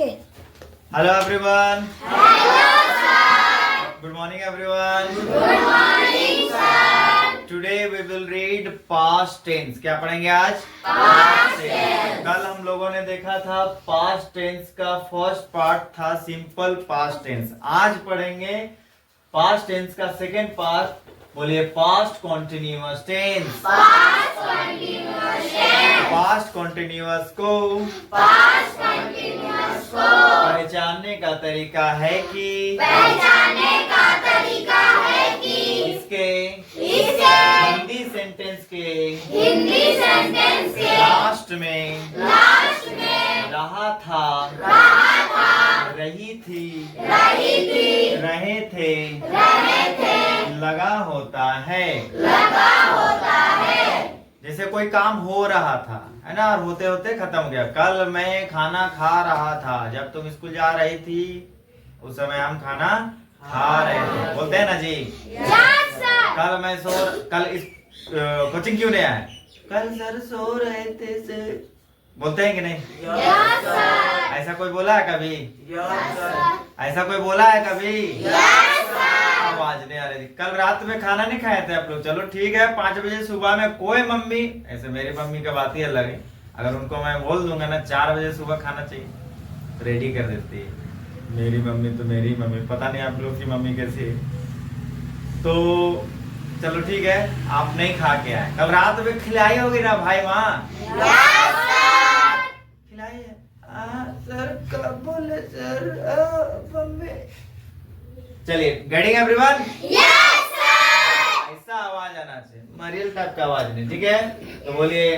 Okay. Hello everyone. Hello, sir. Good morning everyone. Good morning, sir. Today we will read past tense. क्या पढ़ेंगे आज? Past tense. कल हम लोगों ने देखा था past tense का फर्स्ट पार्ट था सिंपल past tense. आज पढ़ेंगे past tense का सेकेंड पार्ट. बोलिए past continuous tense. Past continuous tense. past continuous को Past continuous को पहचानने का तरीका है कि पहचानने का तरीका है कि इसके हिंदी सेंटेंस के हिंदी सेंटेंस के लास्ट में रहा था, रही थी, रहे थे, लगा होता है. जैसे कोई काम हो रहा था, है ना, और होते होते खत्म हो गया. कल मैं खाना खा रहा था. जब तुम स्कूल जा रही थी उस समय हम खाना खा रहे थे. बोलते हैं ना जी. कल इस कोचिंग क्यों नहीं आए? कल सर सो रहे थे सर. बोलते हैं कि नहीं? ऐसा कोई बोला है कभी? ऐसा कोई बोला है कभी? आवाज नहीं आ रही थी. कल रात में खाना नहीं खाए थे आप लोग? चलो ठीक है, 5 बजे सुबह में कोई मम्मी, ऐसे मेरी मम्मी का बात ही अलग है, अगर उनको मैं बोल दूंगा ना 4 बजे सुबह खाना चाहिए, रेडी कर देती है. मेरी मम्मी तो मेरी मम्मी, पता नहीं आप लोग की मम्मी कैसी है. तो चलो ठीक है, आप नहीं खा के आए, कल रात में खिलाई होगी ना भाई माँ? खिलाई है. सर कब बोले सर? मम्मी. चलिए, गेटिंग एवरीवन? ऐसा आवाज आना चाहिए, मरियल टाइप का आवाज नहीं. ठीक है, तो बोलिए.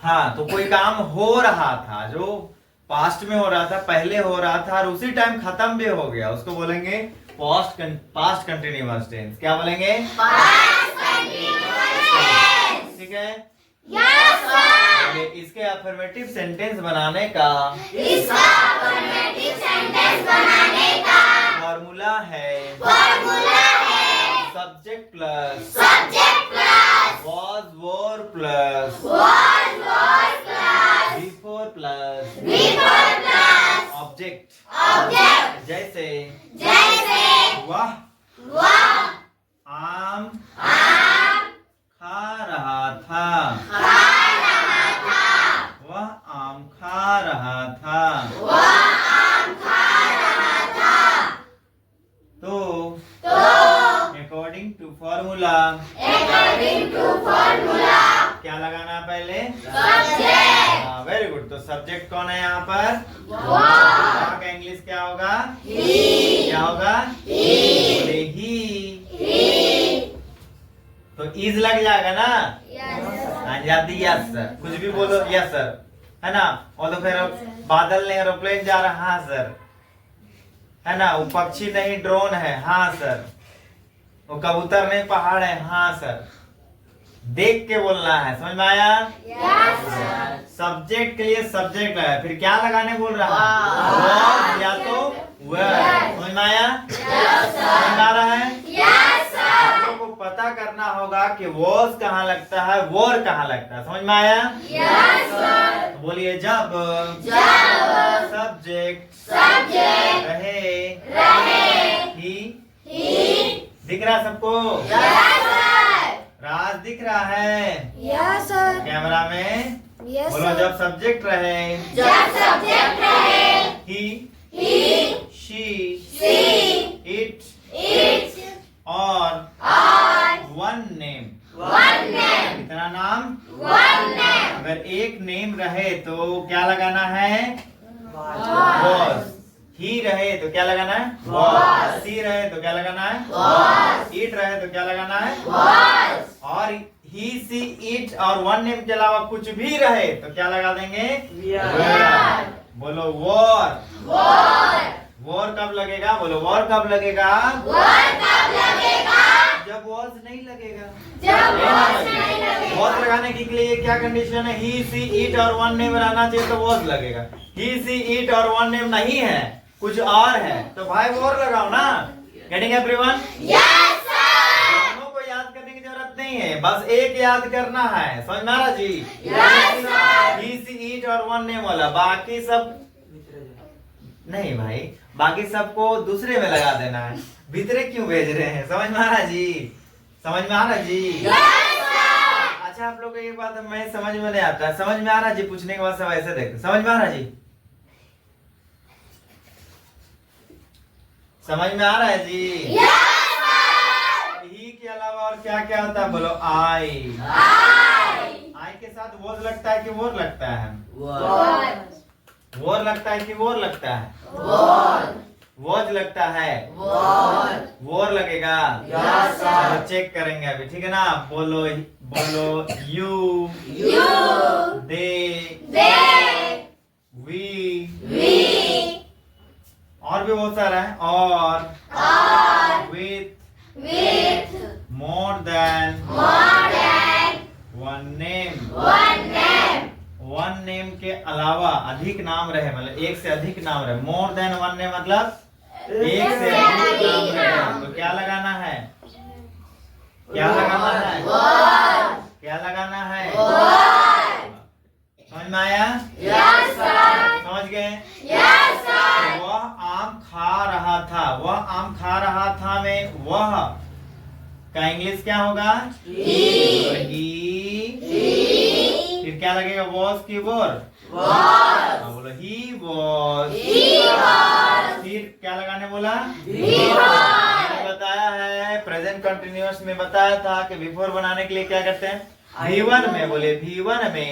हाँ, तो कोई काम हो रहा था जो पास्ट में हो रहा था, पहले हो रहा था और उसी टाइम खत्म भी हो गया, उसको बोलेंगे पास्ट कंटिन्यूअस टेंस. क्या बोलेंगे? ठीक है. इसके अफर्मेटिव सेंटेंस बनाने का फॉर्मूला है subject plus was were plus before plus object. जैसे वह आम खा रहा था. वह आम खा रहा था. तो अकॉर्डिंग टू फॉर्मूला क्या लगाना पहले? Very good. तो सब्जेक्ट कौन है यहाँ पर? का इंग्लिश क्या होगा? क्या होगा? ही. तो इज लग जाएगा ना? हाँ जी, यस सर. कुछ भी बोलो यस सर, है ना. और तो फिर बादल नहीं एरोप्लेन जा रहा, हाँ सर, है ना. वो पक्षी नहीं ड्रोन है, हाँ सर. वो कबूतर नहीं पहाड़ है, हाँ सर. देख के बोलना है, समझ में आया? सब्जेक्ट के लिए सब्जेक्ट है, फिर क्या लगाने बोल रहा है? या तो समझ में आया? समझ में आ रहा है? आपको पता करना होगा कि वॉज कहाँ लगता है, वॉर कहाँ लगता है. समझ में आया? तो बोलिए, जब सब्जेक्ट रहे ही. दिख रहा सबको? राज दिख रहा है कैमरा में? बोलो, जब सब्जेक्ट रहे ही, शी, इट और वन नेम. कितना नाम? अगर एक नेम रहे तो क्या लगाना है? वॉज. ही रहे तो क्या लगाना है? वॉज. सी रहे तो क्या लगाना है? वॉज. इट रहे तो क्या लगाना है? वॉज. और ही, सी, इट और वन नेम के अलावा कुछ भी रहे तो क्या लगा देंगे? बोलो, वॉर. वॉर कब लगेगा? बोलो, वॉर कब लगेगा? जब वॉज नहीं लगेगा. वॉज लगाने के लिए क्या कंडीशन है? ही, सी, इट और वन नेम रहना चाहिए तो वॉज लगेगा. ही, सी, इट और वन नेम नहीं है, कुछ और है, तो भाई वॉर लगाओ ना. Getting everyone? दोनों को याद करने की जरूरत नहीं है, बस एक याद करना है. समझ में आ रहा जी? ही, सी, इट और वन नेम वाला, बाकी सब नहीं भाई, बाकी सबको दूसरे में लगा देना है, भीतरे क्यों भेज रहे हैं? समझ में आ रहा जी? समझ में आ रहा जी? अच्छा आप लोग को एक बात मैं समझ में नहीं आता, समझ में आ रहा जी? पूछने के बाद सब ऐसे देखते, समझ में आ रहा जी? समझ में आ रहा है जी? ही के अलावा और क्या क्या होता है? बोलो आई। आई के साथ वोज लगता है कि वोर लगता है? वोर लगता है कि वोर लगता है? वोज लगता है, वोर लगेगा। चलो चेक करेंगे अभी, ठीक है ना? बोलो बोलो यू, दे, वी, और भी बहुत सारा है, और, with, more than, one name, one name के अलावा अधिक नाम रहे, मतलब एक से अधिक नाम रहे। मोर देन वन नेम मतलब एक से अधिक नाम रहे, तो क्या लगाना है? क्या लगाना है? क्या लगाना है? समझ में आया? समझ गए? वह आम खा रहा था, वह आम खा रहा था में वह का इंग्लिश क्या होगा? ही। फिर क्या लगेगा? वॉज की वॉर? बोलो ही वॉज। फिर क्या लगाने बोला? मैंने बताया है प्रेजेंट कंटिन्यूअस में बताया था कि बिफोर बनाने के लिए क्या करते हैं? V1 में, बोले V1 में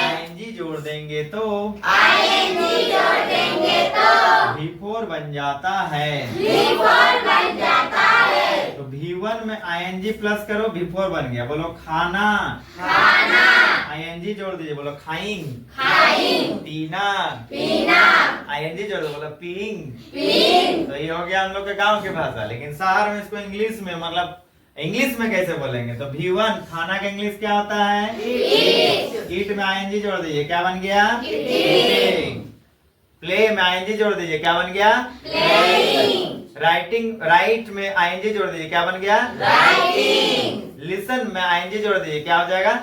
ING जोड़ देंगे तो V4 बन जाता है। तो V1 में ING प्लस करो, V4 बन गया। बोलो खाना, ING जोड़ दीजिए, बोलो खाइंग, पीना, ING जोड़ दो, बोलो पीइंग। तो ये हो गया हम लोग के गांव की भाषा, लेकिन शहर में इसको इंग्लिश में, मतलब इंग्लिश में कैसे बोलेंगे? तो V1 खाना का इंग्लिश क्या होता है? ईट में ING जोड़ दीजिए, क्या बन गया? ईटिंग। प्ले में ING जोड़ दीजिए, क्या बन गया? राइटिंग, राइट में ING जोड़ दीजिए, क्या बन गया? लिसन में ING जोड़ दीजिए, क्या हो जाएगा?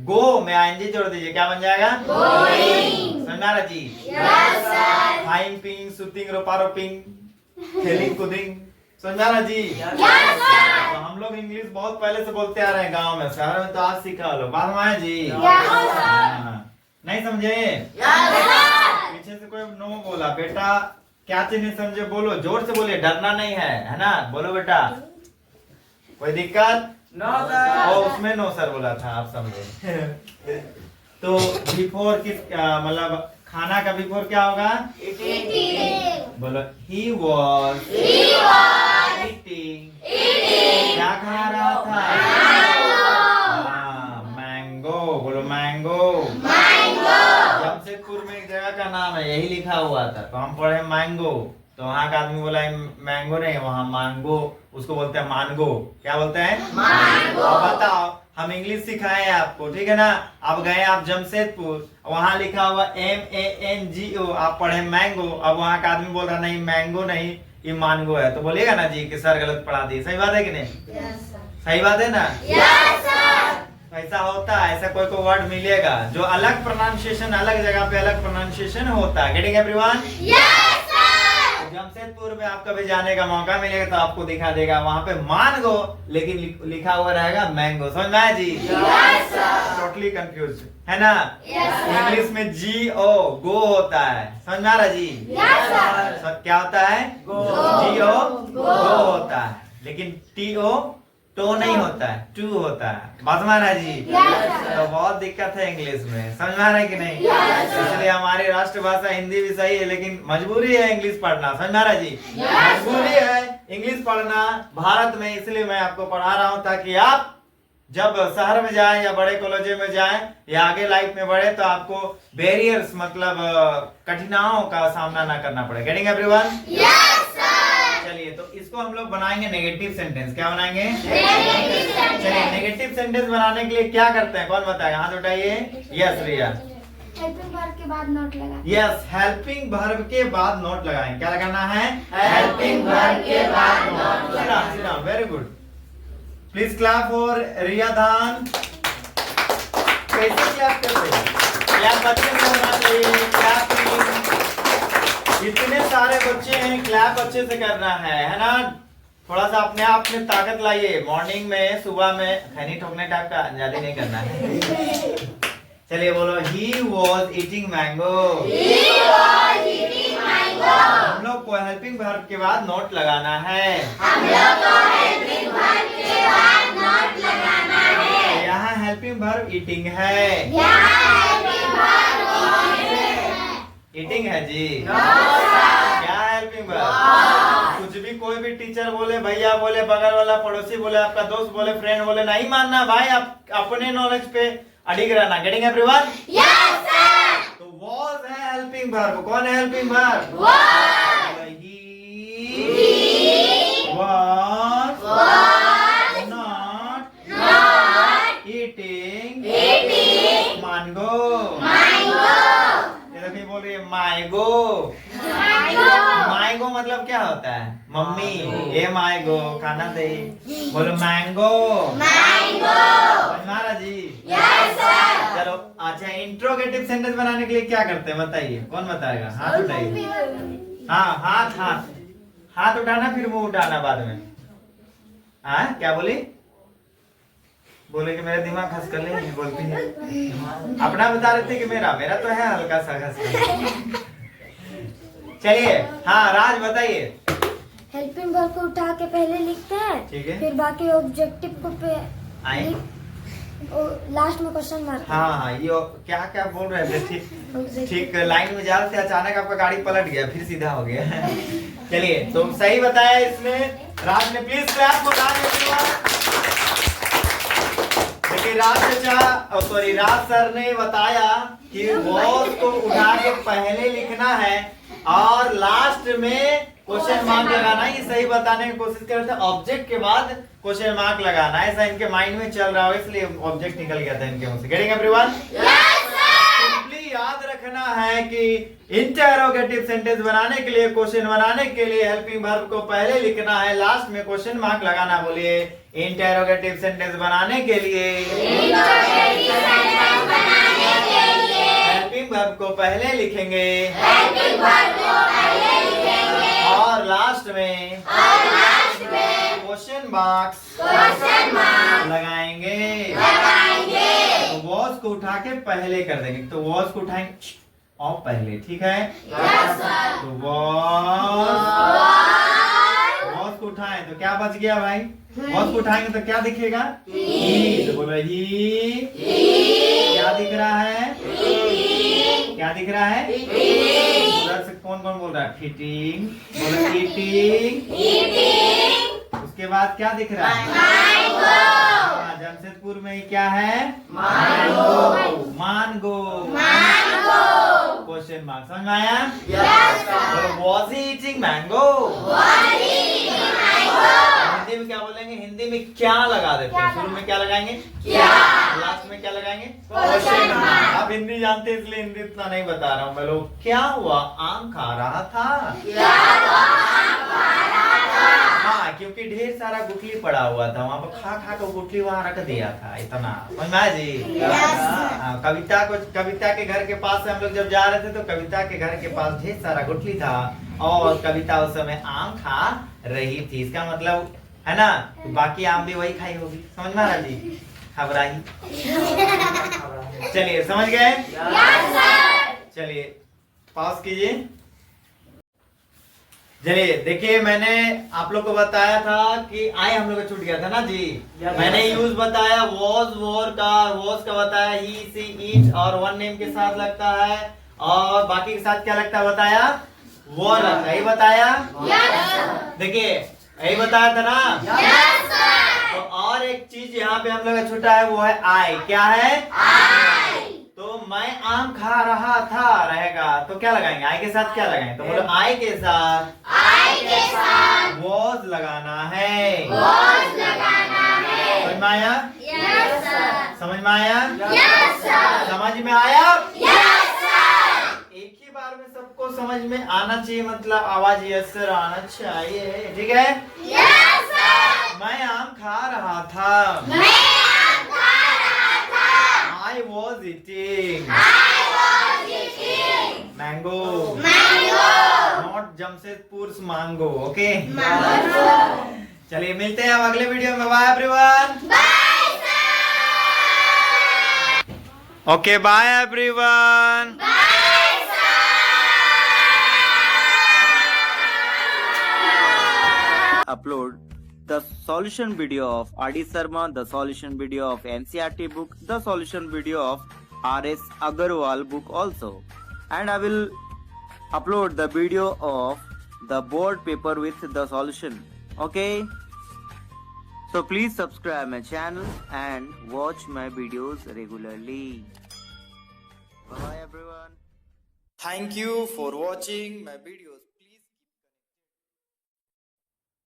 गो में ING जोड़ दीजिए, क्या बन जाएगा? समझ में आ रहा जी? खाइंग, पीइंग, सुतिंग, रोपा रोपिंग, खेलिंग कूदिंग। समझ में आ रहा जी? तो हम लोग इंग्लिश बहुत पहले से बोलते आ रहे हैं गांव में, शहर में तो आज सीखा लो। बात में आया जी? नहीं समझे? पीछे से कोई नो बोला, बेटा क्या चीज नहीं समझे? बोलो, जोर से बोलिए, डरना नहीं है ना? बोलो बेटा, कोई दिक्कत? No sir. उसमें नो सर बोला था, आप समझे? तो बिफोर किस मतलब खाना का बिफोर क्या होगा? बोलो ही वॉज ईटिंग। क्या खा रहा था? मैंगो। बोलो मैंगो। जमशेदपुर में एक जगह का नाम है, यही लिखा हुआ था, तो हम पढ़े मैंगो, तो वहाँ का आदमी बोला मैंगो नहीं, वहाँ मांगो, उसको बोलते हैं मानगो। क्या बोलते हैं? मानगो। बताओ, हम इंग्लिश सिखाए आपको, ठीक है ना? अब गए आप जमशेदपुर, वहाँ लिखा हुआ MANGO, आप पढ़े मैंगो, अब वहाँ का आदमी बोल रहा नहीं मैंगो नहीं, ये मानगो है, तो बोलेगा ना जी कि सर गलत पढ़ा दिए। सही बात है कि नहीं? सही बात है ना? ऐसा होता है, ऐसा कोई को वर्ड मिलेगा जो अलग प्रोनाउंसिएशन, अलग जगह पे अलग प्रोनाउंसिएशन होता है। Getting everyone? जमशेदपुर में आप कभी जाने का मौका मिलेगा तो आपको दिखा देगा वहाँ पे मानगो, लेकिन लिखा हुआ रहेगा मैंगो। समझ में आया जी? टोटली कंफ्यूज है ना? इंग्लिश में GO गो होता है, समझ में आ रहा जी? क्या होता है? GO गो होता है, लेकिन TO टो नहीं होता है, टू होता है। बात में आ रहा है जी? तो बहुत दिक्कत है इंग्लिश में, समझ में आ रहा है कि नहीं? इसलिए हमारी राष्ट्रभाषा हिंदी भी सही है, लेकिन मजबूरी है इंग्लिश पढ़ना। समझ में आ रहा है जी? मजबूरी है इंग्लिश पढ़ना भारत में, इसलिए मैं आपको पढ़ा रहा हूँ, ताकि आप जब शहर में जाएं या बड़े कॉलेजों में जाएं या आगे लाइफ में बढ़े तो आपको बैरियर्स, मतलब कठिनाइयों का सामना ना करना पड़े। Getting everyone? चलिए, तो इसको हम लोग बनाएंगे नेगेटिव सेंटेंस। क्या बनाएंगे? चलिए, नेगेटिव सेंटेंस बनाने के लिए क्या करते हैं, कौन बताएगा? हाथ उठाइए। यस रिया। हेल्पिंग वर्ब के बाद नोट लगाएं। यस, हेल्पिंग वर्ब के बाद नोट लगाएं। क्या लगाना है? हेल्पिंग वर्ब के बाद नोट लगाएं। Very good, please clap for Riya Dan. कैसे क्लैप करते हैं? क्लैप अच्छे से होना चाहिए, क्लैपिंग। इतने सारे बच्चे हैं, क्लैप अच्छे से करना है ना। थोड़ा सा अपने आप में ताकत लाइए। मॉर्निंग में, सुबह में खैनी ठोकने टाइप का ज्यादा नहीं करना है। चलिए बोलो, ही वॉज ईटिंग मैंगो। हम लोग को हेल्पिंग वर्ब के बाद नोट लगाना है। यहाँ हेल्पिंग वर्ब ईटिंग है। ईटिंग है जी। क्या हेल्पिंग वर्ब? कुछ भी कोई भी टीचर बोले, भैया बोले, बगल वाला पड़ोसी बोले, आपका दोस्त बोले, फ्रेंड बोले, नहीं मानना भाई। आप अपने नॉलेज पे अडिग रहना। Getting everyone? Yes sir. तो वॉज है हेल्पिंग वर्ब। कौन है helping verb? He was not eating mango। ये देखिए बोल रही है मायगो। मायगो मतलब क्या होता है? मम्मी, ये मायगो खाना दे। बोलो मैंगो। महाराज जी। Yes sir. चलो अच्छा, इंट्रोगेटिव सेंटेंस बनाने के लिए क्या करते हैं बताइए? कौन बताएगा? हाथ उठाइए। हाँ, हाथ हाथ हाथ उठाना, फिर मुंह उठाना बाद में। हाँ क्या बोली? बोले कि मेरा दिमाग खसकर नहीं बोलती है। अपना बता रहे थे कि मेरा तो है हल्का सा खसकर। चलिए हाँ राज बताइए। हेल्पिंग वर्ब को उठा के पहले लिखते हैं, ठीक है। फिर बाकी ऑब्जेक्टिव को पे आए। लास्ट में क्वेश्चन मार्क। हाँ ये क्या क्या बोल रहे थे? ठीक ठीक लाइन में जा रहे थे, अचानक आपका गाड़ी पलट गया, फिर सीधा हो गया। चलिए तो सही बताया इसने राज ने। प्लीज क्लैप बता दीजिए। देखिए राज सर ने बताया कि वॉज को उठा के पहले लिखना है और लास्ट में क्वेश्चन मार्क लगाना। ये सही बताने की कोशिश कर रहे थे। ऑब्जेक्ट के बाद क्वेश्चन मार्क लगाना, ऐसा इनके माइंड में चल रहा हो, इसलिए ऑब्जेक्ट निकल गया था इनके मुंह से। Getting everyone? सिंपली याद रखना है कि इंटरोगेटिव सेंटेंस बनाने के लिए, क्वेश्चन बनाने के लिए हेल्पिंग वर्ब को पहले लिखना है, लास्ट में क्वेश्चन मार्क लगाना। बोलिए, इंटरोगेटिव सेंटेंस बनाने के लिए हेल्पिंग वर्ब को पहले लिखेंगे और लास्ट में क्वेश्चन मार्क्स लगाएंगे। तो वॉज को उठा के पहले कर देंगे। तो वॉज को उठाएंगे और पहले, ठीक है? तो वॉज को उठाएं तो क्या बच गया भाई? वॉज को उठाएंगे तो क्या दिखेगा? ही। तो बोलो ही। क्या दिख रहा है? क्या दिख रहा है? उधर से कौन कौन बोल रहा है? फिटिंग। बोलो ईटिंग। उसके बाद क्या दिख रहा है? जमशेदपुर में क्या है? मानगो। Question mark. समझ में आया? Was he eating mango? Hindi में क्या बोलेंगे? हिंदी में क्या लगा देते हैं? शुरू में क्या लगाएंगे? क्या। लास्ट में क्या लगाएंगे? Question mark. आप हिंदी जानते हैं इसलिए हिंदी इतना नहीं बता रहा हूँ मैं। लोग क्या हुआ? आम खा रहा था। हाँ, क्योंकि ढेर सारा गुठली पड़ा हुआ था वहाँ पर, खा खा कर गुठली वहाँ रख दिया था इतना। समझा जी? कविता के घर के पास से हम लोग जब जा रहे थे तो कविता के घर के पास ढेर सारा गुठली था और कविता उस समय आम खा रही थी। इसका मतलब है ना, तो बाकी आम भी वही खाई होगी। समझ में आ रहा जी? खबराही। चलिए समझ गए? चलिए पॉज कीजिए। चलिए देखिए, मैंने आप लोग को बताया था कि आई हम लोग का छूट गया था ना जी। मैंने यूज बताया वॉज, वॉर का, वॉज का बताया ही, सी, ईट और वन नेम के साथ लगता है और बाकी के साथ क्या लगता है बताया? वॉर लगता है। यही बताया? देखिए यही बताया था ना। तो और एक चीज यहाँ पे हम लोग का छूटा है, वो है आई। क्या है? तो मैं आम खा रहा था रहेगा, तो क्या लगाएंगे? आई के साथ क्या लगाएंगे? तो बोलो आई के साथ वॉज लगाना है। समझ में आया? समझ में आया? समझ में आया? एक ही बार में सबको समझ में आना चाहिए, मतलब आवाज यस सर आना चाहिए, ठीक है? मैं आम खा रहा था। I was eating. Mango mango not Jamshedpur mango okay चलिए मिलते हैं हम अगले वीडियो में bye everyone bye sir okay bye everyone bye sir upload the solution video of R.D. Sharma, the solution video of NCERT book, the solution video of R.S. Agarwal book also. And I will upload the video of the board paper with the solution. Okay? So please subscribe my channel and watch my videos regularly. Bye everyone. Thank you for watching my videos.